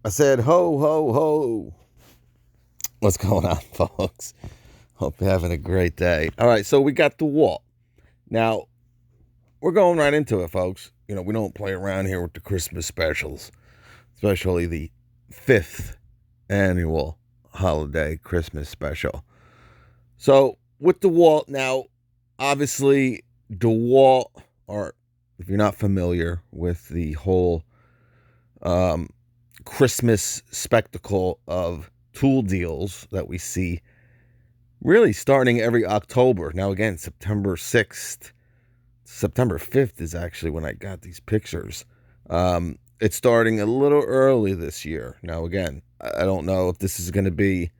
I said, ho, ho, ho. What's going on, folks? Hope you're having a great day. All right, so we got DEWALT. Now, we're going right into it, folks. You know, we don't play around here with the Christmas specials, especially the fifth annual holiday Christmas special. So, with DEWALT, now, obviously, DEWALT, or if you're not familiar with the whole um, Christmas spectacle of tool deals that we see really starting every October. Now, again, September 6th, September 5th is actually when I got these pictures. It's starting a little early this year. Now, again, I don't know if this is going to be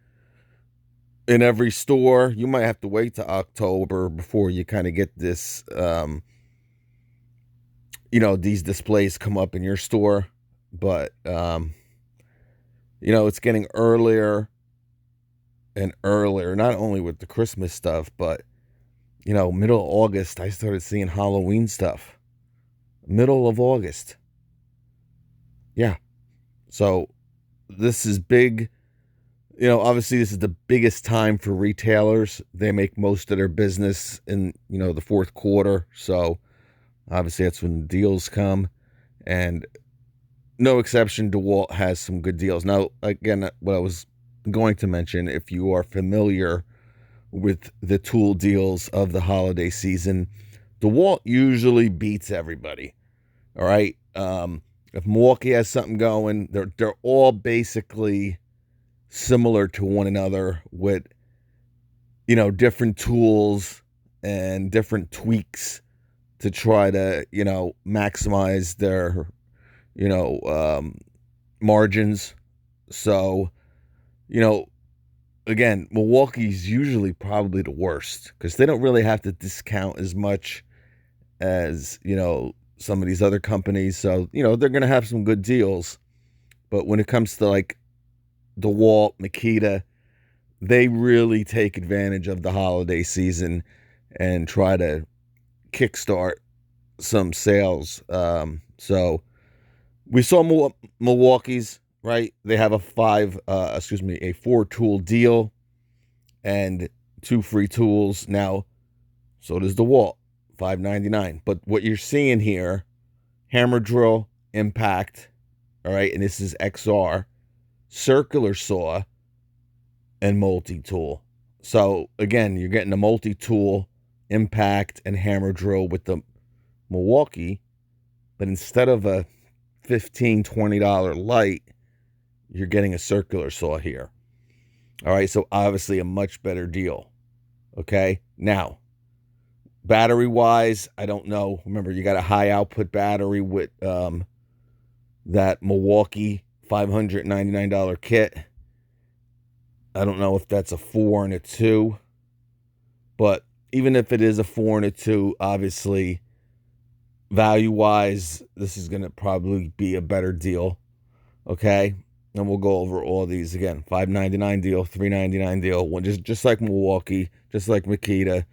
in every store. You might have to wait to October before you kind of get this, these displays come up in your store. But, it's getting earlier and earlier, not only with the Christmas stuff, but middle of August, I started seeing Halloween stuff. Middle of August. Yeah. So this is big. Obviously, this is the biggest time for retailers. They make most of their business in, the fourth quarter. So obviously, that's when the deals come. And no exception, DEWALT has some good deals. Now, again, what I was going to mention, if you are familiar with the tool deals of the holiday season, DEWALT usually beats everybody. All right. If Milwaukee has something going, they're all basically similar to one another with different tools and different tweaks to try to maximize their margins. So again, Milwaukee's usually probably the worst because they don't really have to discount as much as, some of these other companies. So, they're going to have some good deals. But when it comes to like DEWALT, Makita, they really take advantage of the holiday season and try to kickstart some sales. So we saw Milwaukee's, right? They have a 4 tool deal and 2 free tools. Now, so does DEWALT, $5.99. But what you're seeing here, hammer drill, impact, all right, and this is XR, circular saw, and multi-tool. So again, you're getting a multi-tool, impact, and hammer drill with the Milwaukee, but instead of a $15-$20 light, you're getting a circular saw here. All right, so obviously a much better deal. Okay, now, battery wise, I don't know. Remember, you got a high output battery with that Milwaukee $599 kit. I don't know if that's a 4 and a 2, but even if it is a 4 and a 2, obviously, value wise, this is going to probably be a better deal. Okay, and we'll go over all these again. $5.99 deal, $3.99 deal. One just like Milwaukee, just like Makita,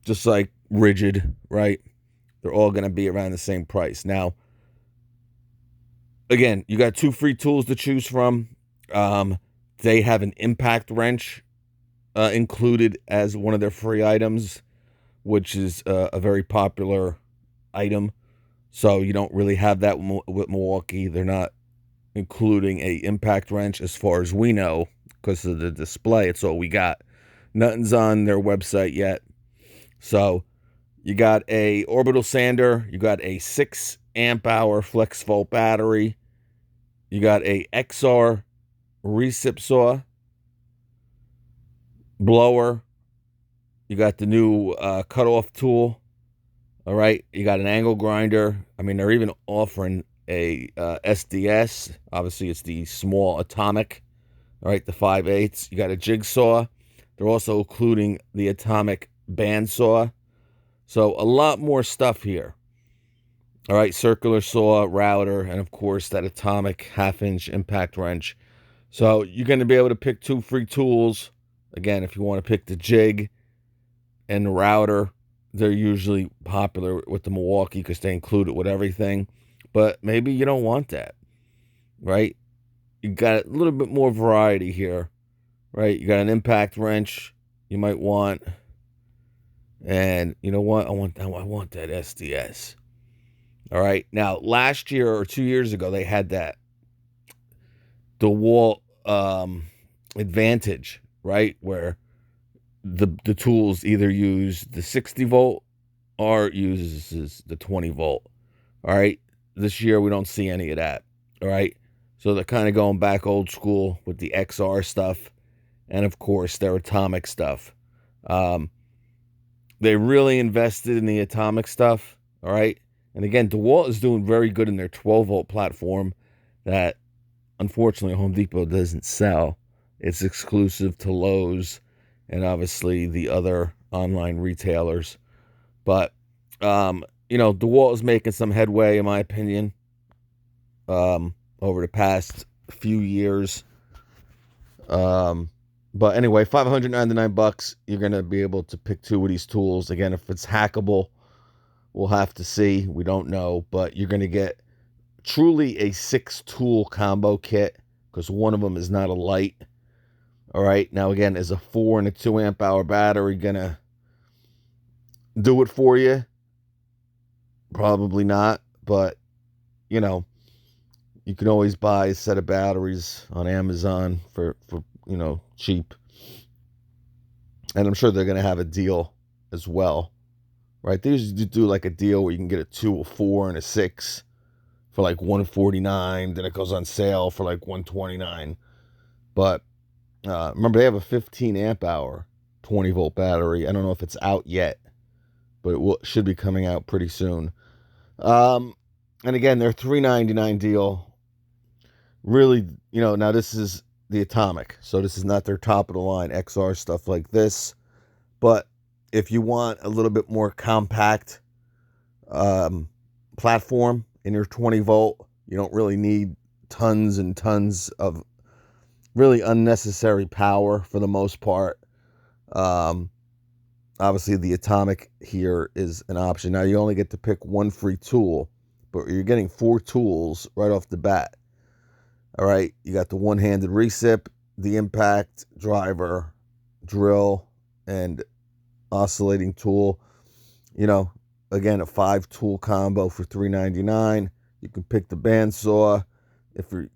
just like Rigid, right? They're all going to be around the same price. Now, again, you got 2 free tools to choose from. They have an impact wrench included as one of their free items, which is a very popular item. So you don't really have that with Milwaukee. They're not including a impact wrench as far as we know because of the display. It's all we got. Nothing's on their website yet. So you got a orbital sander. You got a 6 amp hour flex volt battery. You got a XR recip saw, blower. You got the new cutoff tool. All right. You got an angle grinder. I mean, they're even offering a SDS. Obviously, it's the small atomic. All right, the 5/8. You got a jigsaw. They're also including the atomic bandsaw. So a lot more stuff here. All right, circular saw, router, and of course that atomic 1/2-inch impact wrench. So you're going to be able to pick 2 free tools. Again, if you want to pick the jig and the router, they're usually popular with the Milwaukee because they include it with everything. But maybe you don't want that, right? you got a little bit more variety here, right? You got an impact wrench you might want, and you know what? I want that SDS. All right. Now, last year or 2 years ago, they had that DEWALT advantage, right, where the tools either use the 60 volt or it uses the 20 volt. All right. This year we don't see any of that. All right. So they're kind of going back old school with the XR stuff and of course their atomic stuff. Um, they really invested in the atomic stuff. All right. And again, DeWalt is doing very good in their 12 volt platform that unfortunately Home Depot doesn't sell. It's exclusive to Lowe's and obviously the other online retailers. But DeWalt is making some headway, in my opinion, over the past few years. But anyway, $599. You're gonna be able to pick two of these tools. Again, if it's hackable, we'll have to see. We don't know, but you're gonna get truly a 6 tool combo kit because one of them is not a light. All right. Now again, is a 4 and a 2 amp hour battery gonna do it for you? Probably not, but you know, you can always buy a set of batteries on Amazon for cheap. And I'm sure they're going to have a deal as well, right? They usually do like a deal where you can get a 2, a 4, and a 6 for like $149. Then it goes on sale for like $129. But remember, they have a 15 amp hour 20 volt battery. I don't know if it's out yet, but it should be coming out pretty soon. And again, their $399 deal. Really, now this is the atomic, so this is not their top of the line XR stuff like this. But if you want a little bit more compact platform in your 20 volt, you don't really need tons and tons of really unnecessary power for the most part. Obviously, the atomic here is an option. Now, you only get to pick one free tool, but you're getting 4 tools right off the bat. All right, you got the one-handed recip, the impact, driver, drill, and oscillating tool. Again, a 5-tool combo for $399. You can pick the bandsaw. If you're,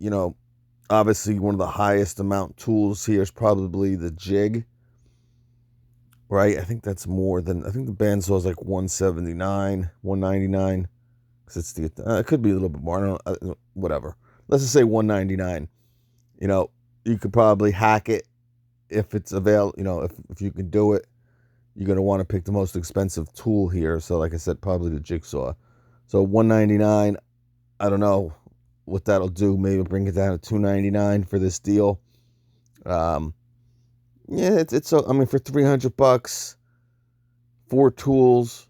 obviously one of the highest amount tools here is probably the jig. Right? I think that's more than, I think the bandsaw is like 179, 199. Because it's it could be a little bit more. I don't know, whatever. Let's just say 199. You could probably hack it if it's available. If you can do it, you're going to want to pick the most expensive tool here. So like I said, probably the jigsaw. So 199, I don't know what that'll do. Maybe bring it down to $299 for this deal. Yeah, it's for $300, 4 tools.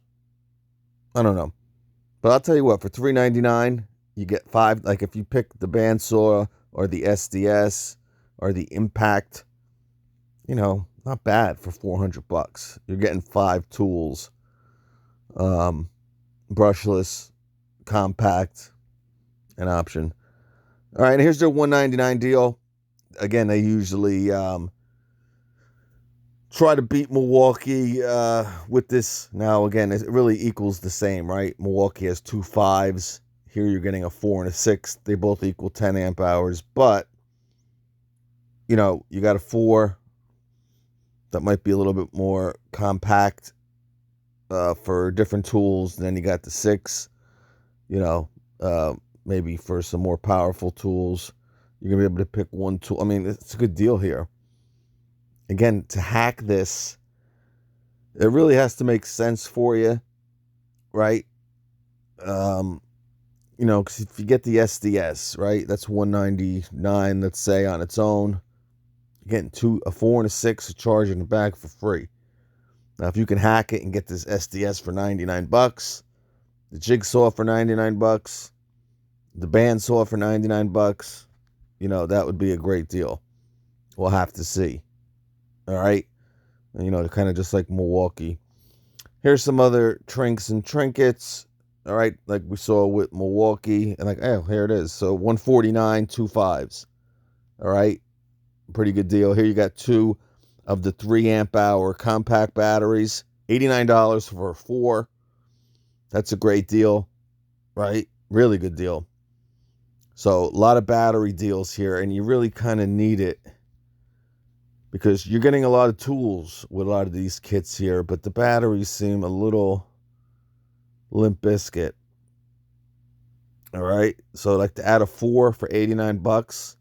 I don't know. But I'll tell you what, for $399, you get 5. Like if you pick the bandsaw or the SDS or the impact, not bad for $400. You're getting 5 tools, brushless, compact, an option. All right, and here's their $199 deal. Again, they usually try to beat Milwaukee with this. Now, again, it really equals the same, right? Milwaukee has 2 5s. Here you're getting a 4 and a 6. They both equal 10 amp hours. But, you got a 4 that might be a little bit more compact for different tools. Then you got the 6, maybe for some more powerful tools. You're going to be able to pick one tool. It's a good deal here. Again, to hack this, it really has to make sense for you, right? Because if you get the SDS, right, that's $199, let's say, on its own. You're getting a 4 and a 6, a charge in the bag for free. Now, if you can hack it and get this SDS for $99, the jigsaw for $99, the bandsaw for $99, that would be a great deal. We'll have to see. All right. And, kind of just like Milwaukee. Here's some other trinks and trinkets. All right. Like we saw with Milwaukee. And here it is. So $149, 2 5s. All right. Pretty good deal. Here you got 2 of the 3 amp hour compact batteries. $89 for 4. That's a great deal, right? Really good deal. So a lot of battery deals here, and you really kind of need it because you're getting a lot of tools with a lot of these kits here, but the batteries seem a little limp biscuit. All right. So like to add a 4 for $89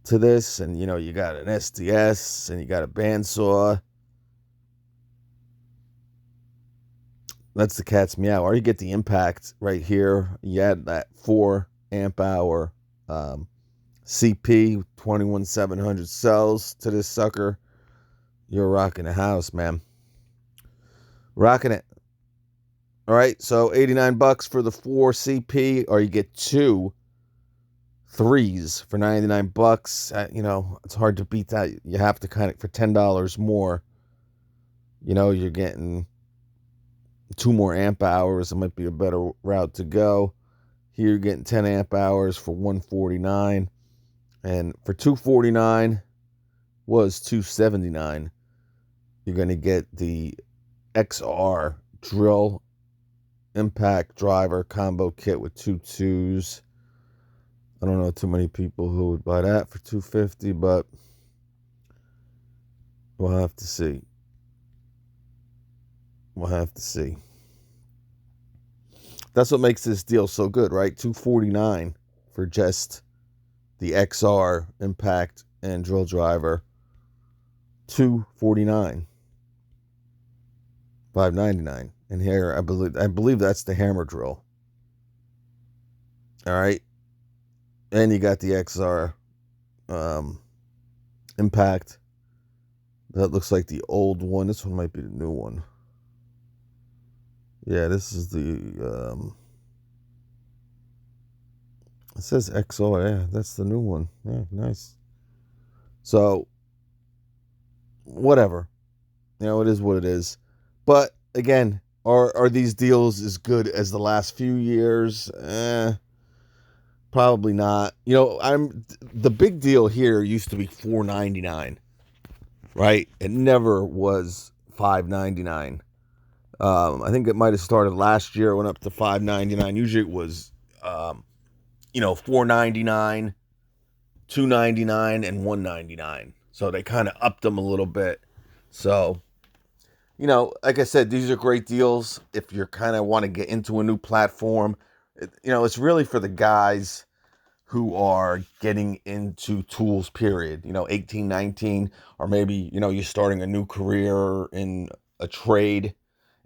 to this, and you got an SDS and you got a bandsaw. That's the cat's meow. Or you get the impact right here. You add that 4 amp hour CP 21700 cells to this sucker. You're rocking the house, man. Rocking it. All right, so $89 for the 4 CP, or you get 2 3s for $99. It's hard to beat that. You have to kind of, for $10 more, you're getting 2 more amp hours. It might be a better route to go. Here you're getting 10 amp hours for $149, and for $249 was $279. You're going to get the XR drill impact driver combo kit with 2 2s. I don't know too many people who would buy that for $250, but we'll have to see. We'll have to see. That's what makes this deal so good, right? $249 for just the XR impact and drill driver. $249. $599. And here I believe that's the hammer drill. All right. And you got the XR impact. That looks like the old one. This one might be the new one. Yeah, this is the it says XR. Yeah, that's the new one. Yeah, nice. So whatever. It is what it is. But again, are these deals as good as the last few years? Probably not. The big deal here used to be $4.99, right? It never was $5.99. I think it might have started last year. It went up to $5.99. Usually it was, $4.99, $2.99, and $1.99. So they kind of upped them a little bit. So, like I said, these are great deals if you kind of want to get into a new platform. It's really for the guys who are getting into tools, period. 18, 19, or maybe, you're starting a new career in a trade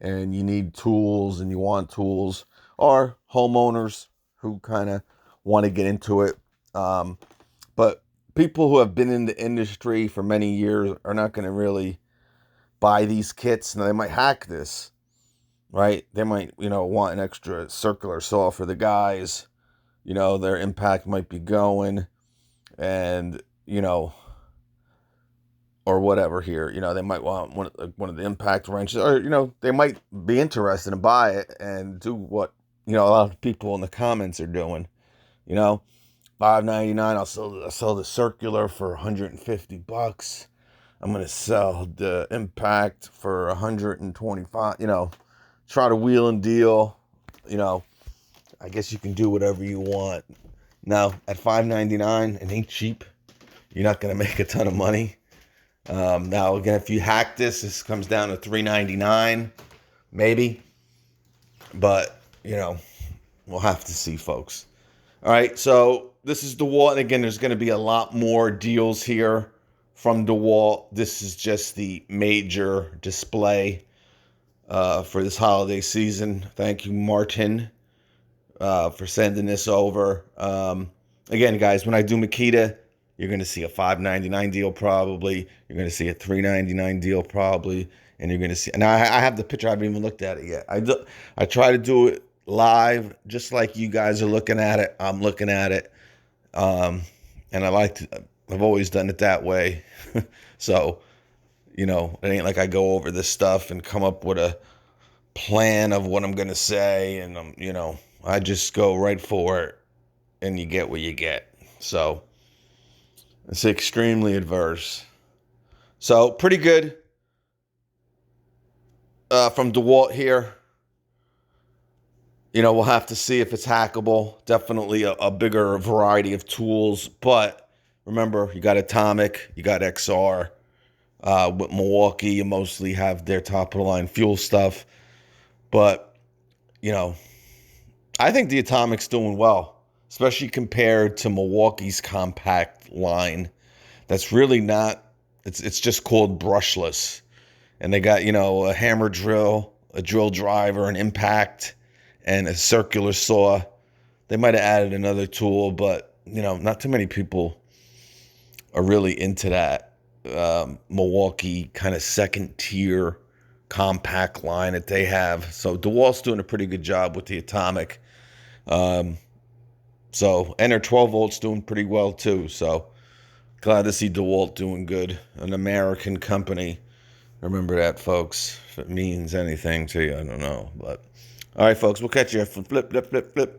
and you need tools and you want tools, or homeowners who kind of want to get into it. But people who have been in the industry for many years are not going to really buy these kits. Now, they might hack this, right? They might, want an extra circular saw for the guys. Their impact might be going, and, or whatever here. They might want one of the impact wrenches, or, they might be interested and buy it and do what, a lot of people in the comments are doing. $5.99, I'll sell the circular for $150. I'm going to sell the impact for $125, try to wheel and deal. I guess you can do whatever you want. Now, at $5.99, it ain't cheap. You're not going to make a ton of money. Now, again, if you hack this comes down to $3.99, maybe. But, we'll have to see, folks. All right, so this is DEWALT. And again, there's going to be a lot more deals here from DEWALT. This is just the major display for this holiday season. Thank you, Martin, for sending this over. Again, guys, when I do Makita, you're going to see a $5.99 deal probably. You're going to see a $3.99 deal probably. And you're going to see... And I have the picture. I haven't even looked at it yet. I try to do it live, just like you guys are looking at it. I'm looking at it. And I've always done it that way. So, it ain't like I go over this stuff and come up with a plan of what I'm going to say. And, I just go right for it, and you get what you get. So, It's extremely adverse. So pretty good from DeWalt here. You know, we'll have to see if it's hackable. Definitely a bigger variety of tools. But remember, you got Atomic, you got XR. With Milwaukee, you mostly have their top of the line fuel stuff. But, you know, I think the Atomic's doing well, especially compared to Milwaukee's compact line. That's really not, it's just called brushless. And they got, you know, a hammer drill, a drill driver, an impact, and a circular saw. They might have added another tool, but, you know, not too many people are really into that Milwaukee kind of second tier compact line that they have. So DeWalt's doing a pretty good job with the Atomic. So, and their 12 volts doing pretty well too. So glad to see DeWalt doing good. An American company. Remember that, folks. If it means anything to you, I don't know. But all right, folks, we'll catch you. Flip, flip, flip, flip.